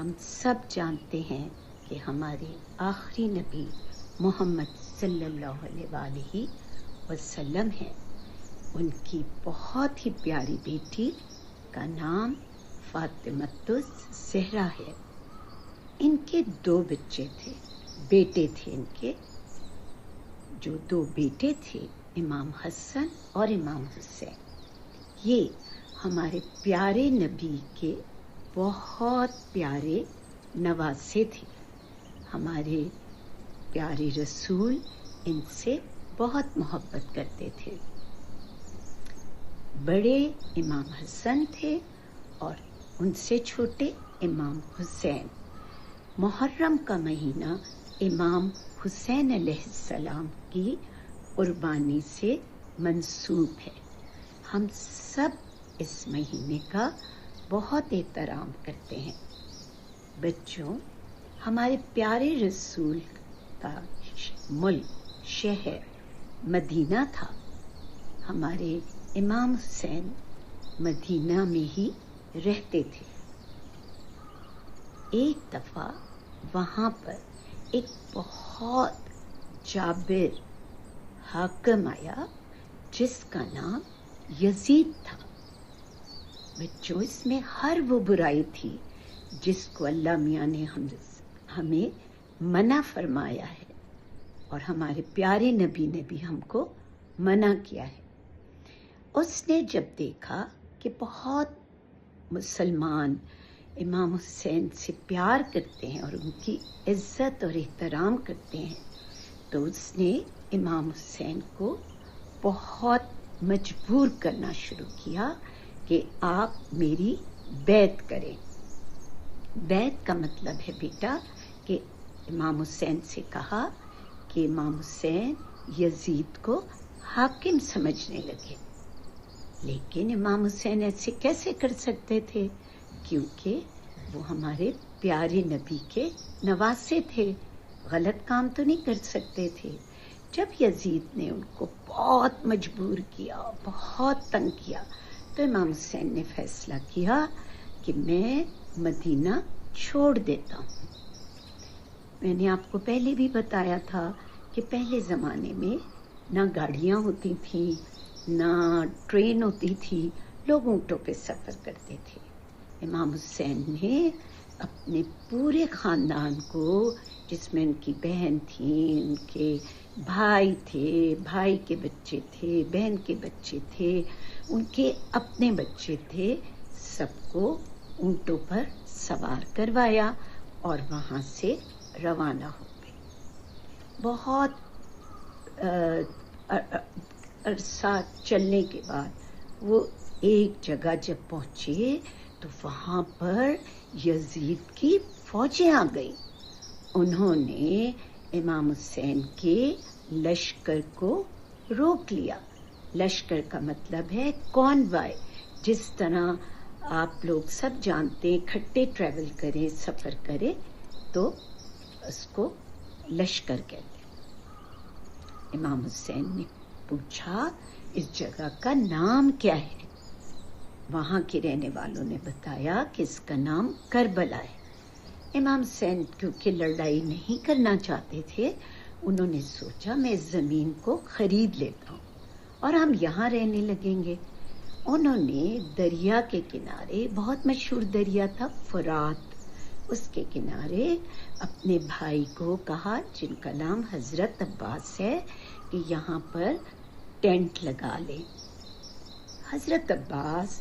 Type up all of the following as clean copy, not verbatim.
ہم سب جانتے ہیں کہ ہمارے آخری نبی محمد صلی اللہ علیہ وسلم ہیں. ان کی بہت ہی پیاری بیٹی کا نام فاطمۃ الزہرا ہے. ان کے 2 بچے تھے، بیٹے تھے. ان کے جو 2 بیٹے تھے، امام حسن اور امام حسین، یہ ہمارے پیارے نبی کے بہت پیارے نواسے تھے. ہمارے پیارے رسول ان سے بہت محبت کرتے تھے. بڑے امام حسن تھے اور ان سے چھوٹے امام حسین. محرم کا مہینہ امام حسین علیہ السلام کی قربانی سے منسوب ہے. ہم سب اس مہینے کا بہت احترام کرتے ہیں. بچوں، ہمارے پیارے رسول کا ملک، شہر مدینہ تھا. ہمارے امام حسین مدینہ میں ہی رہتے تھے. ایک دفعہ وہاں پر ایک بہت جابر حاکم آیا جس کا نام یزید تھا. بچوں، اس میں ہر وہ برائی تھی جس کو اللہ میاں نے ہمیں منع فرمایا ہے اور ہمارے پیارے نبی نے بھی ہم کو منع کیا ہے. اس نے جب دیکھا کہ بہت مسلمان امام حسین سے پیار کرتے ہیں اور ان کی عزت اور احترام کرتے ہیں، تو اس نے امام حسین کو بہت مجبور کرنا شروع کیا کہ آپ میری بیعت کریں. بیعت کا مطلب ہے بیٹا کہ امام حسین سے کہا کہ امام حسین یزید کو حاکم سمجھنے لگے. لیکن امام حسین ایسے کیسے کر سکتے تھے؟ کیونکہ وہ ہمارے پیارے نبی کے نواسے تھے، غلط کام تو نہیں کر سکتے تھے. جب یزید نے ان کو بہت مجبور کیا، بہت تنگ کیا، تو امام حسین نے فیصلہ کیا کہ میں مدینہ چھوڑ دیتا ہوں. میں نے آپ کو پہلے بھی بتایا تھا کہ پہلے زمانے میں نہ گاڑیاں ہوتی تھیں، نہ ٹرین ہوتی تھی، لوگ اونٹوں پہ سفر کرتے تھے. امام حسین نے اپنے پورے خاندان کو، جس میں ان کی بہن تھی، ان کے بھائی تھے، بھائی کے بچے تھے، بہن کے بچے تھے، ان کے اپنے بچے تھے، سب کو اونٹوں پر سوار کروایا اور وہاں سے روانہ ہو گئے. بہت عرصہ چلنے کے بعد وہ ایک جگہ جب پہنچے تو وہاں پر یزید کی فوجیں آ گئی. انہوں نے امام حسین کے لشکر کو روک لیا. لشکر کا مطلب ہے کانوائے. جس طرح آپ لوگ سب جانتے ہیں، اکٹھے ٹریول کریں، سفر کریں، تو اس کو لشکر کہتے ہیں. امام حسین نے پوچھا اس جگہ کا نام کیا ہے. وہاں کے رہنے والوں نے بتایا کہ اس کا نام کربلا ہے. امام حسین کیونکہ لڑائی نہیں کرنا چاہتے تھے، انہوں نے سوچا میں اس زمین کو خرید لیتا ہوں اور ہم یہاں رہنے لگیں گے. انہوں نے دریا کے کنارے، بہت مشہور دریا تھا فرات، اس کے کنارے اپنے بھائی کو کہا، جن کا نام حضرت عباس ہے، کہ یہاں پر ٹینٹ لگا لے. حضرت عباس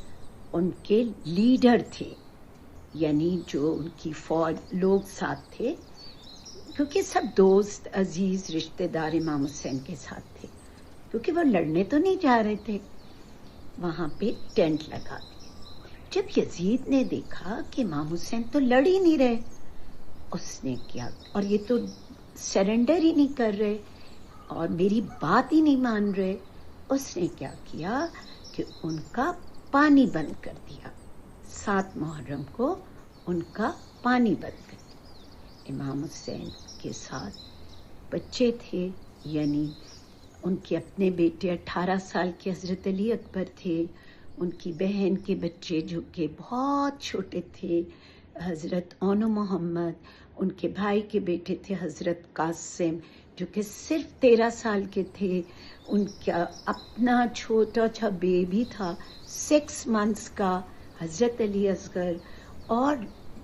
ان کے لیڈر تھے، یعنی جو ان کی فوج لوگ ساتھ تھے، کیونکہ سب دوست عزیز رشتہ دار امام حسین کے ساتھ تھے، کیونکہ وہ لڑنے تو نہیں جا رہے تھے. وہاں پہ ٹینٹ لگا دیے. جب یزید نے دیکھا کہ امام حسین تو لڑ ہی نہیں رہے، اس نے کیا، اور یہ تو سرنڈر ہی نہیں کر رہے اور میری بات ہی نہیں مان رہے، اس نے کیا کیا کہ ان کا پانی بند کر دیا. 7 محرم کو ان کا پانی بند کر دیا. امام حسین کے ساتھ بچے تھے، یعنی ان کے اپنے بیٹے 18 سال کے حضرت علی اکبر تھے، ان کی بہن کے بچے جو کہ بہت چھوٹے تھے، حضرت اونو محمد، ان کے بھائی کے بیٹے تھے حضرت قاسم، جو کہ صرف 13 سال کے تھے. ان کا اپنا چھوٹا سا بیبی تھا 6 months کا، حضرت علی اصغر، اور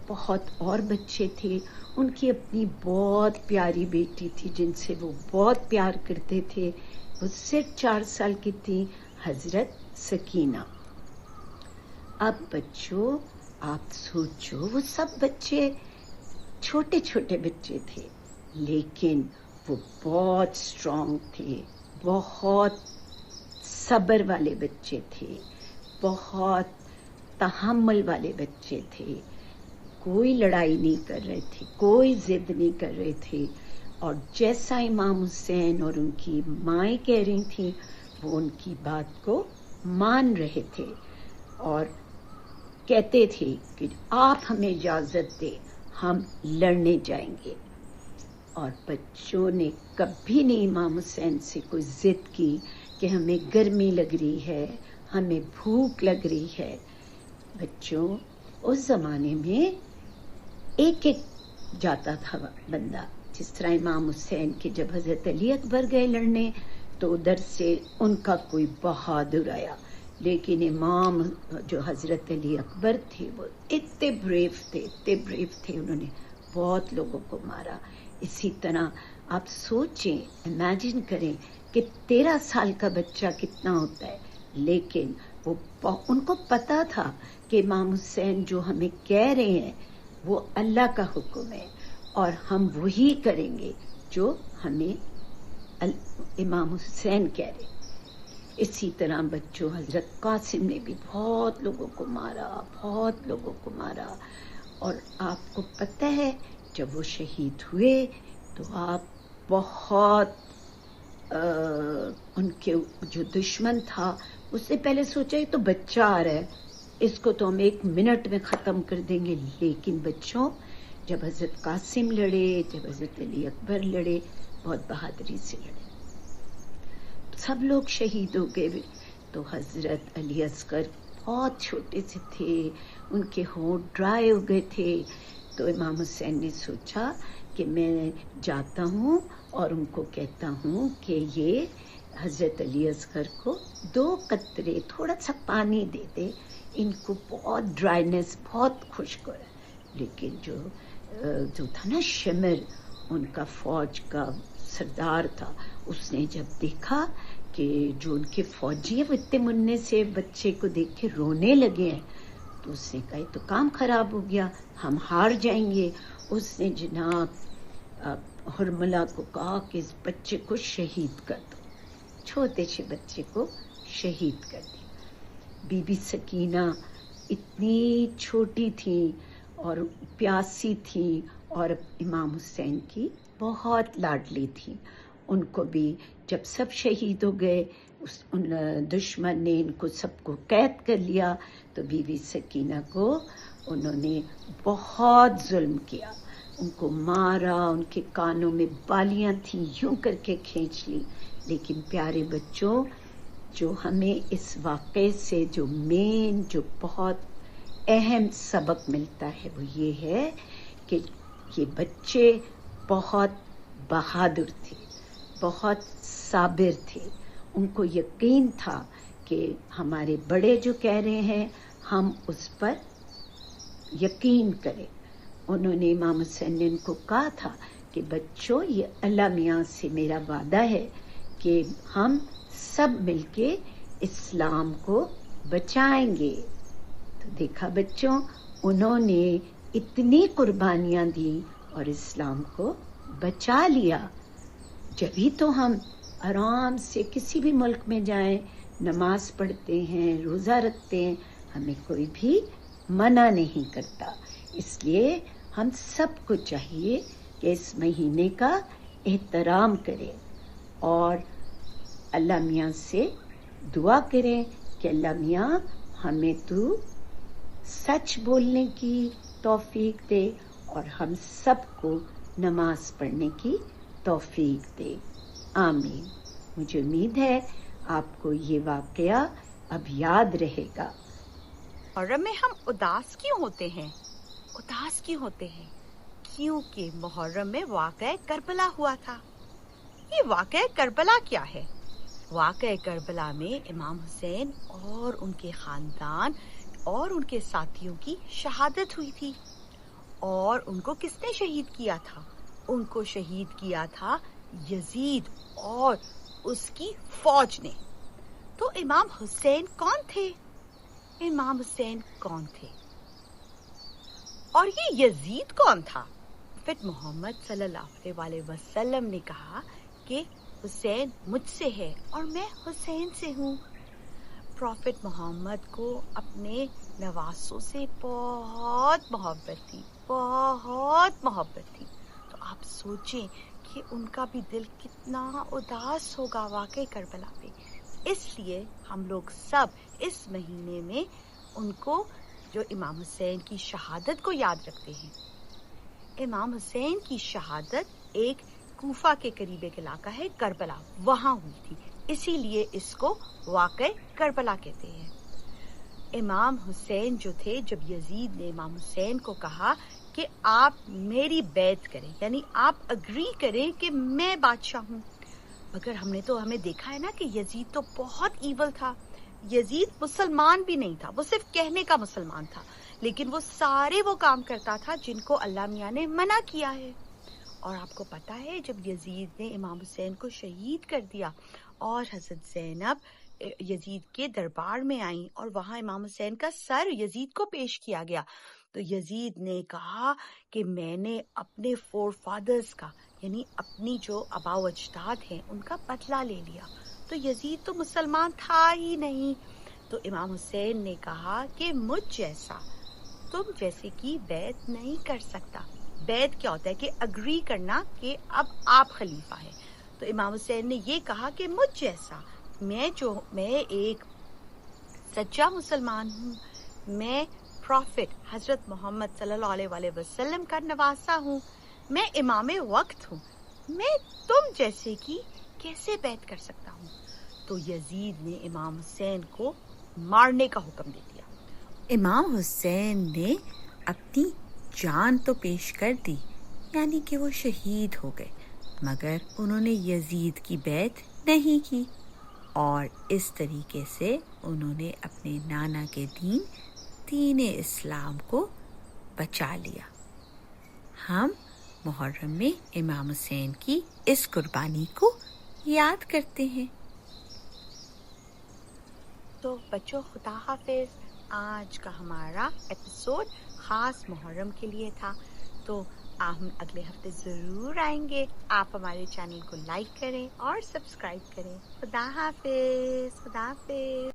بہت اور بچے تھے. ان کی اپنی بہت پیاری بیٹی تھی جن سے وہ بہت پیار کرتے تھے، وہ صرف 4 سال کی تھی، حضرت سکینہ. اب بچوں آپ سوچو، وہ سب بچے چھوٹے چھوٹے بچے تھے، لیکن وہ بہت اسٹرانگ تھے، بہت صبر والے بچے تھے، بہت تحمل والے بچے تھے. کوئی لڑائی نہیں کر رہے تھے، کوئی ضد نہیں کر رہے تھے. اور جیسا امام حسین اور ان کی مائیں کہہ رہی تھیں، وہ ان کی بات کو مان رہے تھے اور کہتے تھے کہ آپ ہمیں اجازت دیں، ہم لڑنے جائیں گے. اور بچوں نے کبھی نہیں امام حسین سے کوئی ضد کی کہ ہمیں گرمی لگ رہی ہے، ہمیں بھوک لگ رہی ہے. بچوں اس زمانے میں ایک ایک جاتا تھا بندہ، جس طرح امام حسین کے جب حضرت علی اکبر گئے لڑنے تو ادھر سے ان کا کوئی بہادر آیا، لیکن امام جو حضرت علی اکبر تھے وہ اتنے بریو تھے، انہوں نے بہت لوگوں کو مارا. اسی طرح آپ سوچیں، امیجن کریں کہ 13 سال کا بچہ کتنا ہوتا ہے، لیکن ان کو پتا تھا کہ امام حسین جو ہمیں کہہ رہے ہیں وہ اللہ کا حکم ہے اور ہم وہی کریں گے جو ہمیں امام حسین کہہ رہے. اسی طرح بچوں حضرت قاسم نے بھی بہت لوگوں کو مارا. اور آپ کو پتہ ہے جب وہ شہید ہوئے تو آپ بہت ان کے جو دشمن تھا اس نے پہلے سوچا یہ تو بچہ آ رہا ہے، اس کو تو ہم 1 منٹ میں ختم کر دیں گے. لیکن بچوں جب حضرت قاسم لڑے، جب حضرت علی اکبر لڑے، بہت بہادری سے لڑے، سب لوگ شہید ہو گئے. تو حضرت علی اصغر بہت چھوٹے سے تھے، ان کے ہونٹ ڈرائی ہو گئے تھے. تو امام حسین نے سوچا کہ میں جاتا ہوں اور ان کو کہتا ہوں کہ یہ حضرت علی اصغر کو 2 قطرے تھوڑا سا پانی دے دے، ان کو بہت ڈرائینس، بہت خشک ہو رہا ہے. لیکن جو تھا نا شمر، ان کا فوج کا سردار تھا، اس نے جب دیکھا کہ جو ان کے فوجی ہیں وہ اتنے مننے سے بچے کو دیکھ کے رونے لگے ہیں، تو اس نے کہا یہ تو کام خراب ہو گیا، ہم ہار جائیں گے. اس نے جناب حرملہ کو کہا کہ اس بچے کو شہید کر دو، چھوٹے سے بچے کو شہید کر دیا. بی بی سکینہ اتنی چھوٹی تھی اور پیاسی تھی اور امام حسین کی بہت لاڈلی تھی. ان کو بھی جب سب شہید ہو گئے، ان دشمن نے ان کو سب کو قید کر لیا، تو بی بی سکینہ کو انہوں نے بہت ظلم کیا، ان کو مارا، ان کے کانوں میں بالیاں تھیں یوں کر کے کھینچ لی. لیکن پیارے بچوں جو ہمیں اس واقعے سے جو بہت اہم سبق ملتا ہے وہ یہ ہے کہ یہ بچے بہت بہادر تھے، بہت صابر تھے. ان کو یقین تھا کہ ہمارے بڑے جو کہہ رہے ہیں ہم اس پر یقین کریں. انہوں نے امام حسین نے ان کو کہا تھا کہ بچوں یہ اللہ میاں سے میرا وعدہ ہے کہ ہم سب مل کے اسلام کو بچائیں گے. تو دیکھا بچوں انہوں نے اتنی قربانیاں دی اور اسلام کو بچا لیا. جبھی تو ہم آرام سے کسی بھی ملک میں جائیں، نماز پڑھتے ہیں، روزہ رکھتے ہیں، ہمیں کوئی بھی منع نہیں کرتا. اس لیے ہم سب کو چاہیے کہ اس مہینے کا احترام کریں اور اللہ میاں سے دعا کریں کہ اللہ میاں ہمیں تو سچ بولنے کی توفیق دے اور ہم سب کو نماز پڑھنے کی توفیق دے. آمین. مجھے امید ہے آپ کو یہ واقعہ اب یاد رہے گا. محرم میں ہم اداس کیوں ہوتے ہیں؟ اداس کیوں ہوتے ہیں؟ کیونکہ محرم میں واقعہ کربلا ہوا تھا۔ یہ واقعہ کربلا کیا ہے؟ واقعہ کربلا میں امام حسین اور ان کے خاندان اور ان کے ساتھیوں کی شہادت ہوئی تھی۔ اور ان کو کس نے شہید کیا تھا؟ ان کو شہید کیا تھا یزید اور اس کی فوج نے۔ تو امام حسین کون تھے؟ امام حسین کون تھے؟ اور یہ یزید کون تھا؟ پھر محمد صلی اللہ علیہ وسلم نے کہا کہ حسین مجھ سے ہے اور میں حسین سے ہوں۔ پروفٹ محمد کو اپنے نواسوں سے بہت محبت تھی، بہت محبت تھی۔ تو آپ سوچیں کہ ان کا بھی دل کتنا اداس ہوگا واقع کربلا پہ۔ اس لیے ہم لوگ سب اس مہینے میں ان کو، جو امام حسین کی شہادت کو یاد رکھتے ہیں۔ امام حسین کی شہادت ایک کوفہ کے قریب ایک علاقہ ہے کربلا، وہاں ہوئی تھی، اسی لیے اس کو واقع کربلا کہتے ہیں۔ امام حسین جو تھے، جب یزید نے امام حسین کو کہا کہ آپ میری بیعت کریں، یعنی آپ اگری کریں کہ میں بادشاہ ہوں، مگر ہمیں دیکھا ہے نا کہ یزید تو بہت ایول تھا۔ یزید مسلمان بھی نہیں تھا، وہ صرف کہنے کا مسلمان تھا، لیکن وہ سارے وہ کام کرتا تھا جن کو اللہ میاں نے منع کیا ہے۔ اور آپ کو پتا ہے جب یزید نے امام حسین کو شہید کر دیا اور حضرت زینب یزید کے دربار میں آئیں اور وہاں امام حسین کا سر یزید کو پیش کیا گیا، تو یزید نے کہا کہ میں نے اپنے فور فادرز کا، یعنی اپنی جو آباء و اجداد ہیں، ان کا بدلہ لے لیا۔ تو یزید تو مسلمان تھا ہی نہیں۔ تو امام حسین نے کہا کہ مجھ جیسا تم جیسے کی بیعت نہیں کر سکتا۔ بیعت کیا ہوتا ہے؟ کہ اگری کرنا کہ اب آپ خلیفہ ہیں۔ تو امام حسین نے یہ کہا کہ مجھ جیسا، میں ایک سچا مسلمان ہوں، میں پروفٹ حضرت محمد صلی اللہ علیہ وسلم کا نواسا ہوں، میں امام وقت ہوں، میں تم جیسے کی کیسے بیعت کر سکتا ہوں؟ تو یزید نے امام حسین کو مارنے کا حکم دے دیا۔ امام حسین نے اپنی جان تو پیش کر دی، یعنی کہ وہ شہید ہو گئے، مگر انہوں نے یزید کی بیعت نہیں کی، اور اس طریقے سے انہوں نے اپنے نانا کے دین اسلام کو بچا لیا۔ ہم محرم میں امام حسین کی اس قربانی کو یاد کرتے ہیں۔ تو بچوں، خدا حافظ۔ آج کا ہمارا ایپیسوڈ خاص محرم کے لیے تھا، تو ہم اگلے ہفتے ضرور آئیں گے۔ آپ ہمارے چینل کو لائک کریں اور سبسکرائب کریں۔ خدا حافظ، خدا حافظ۔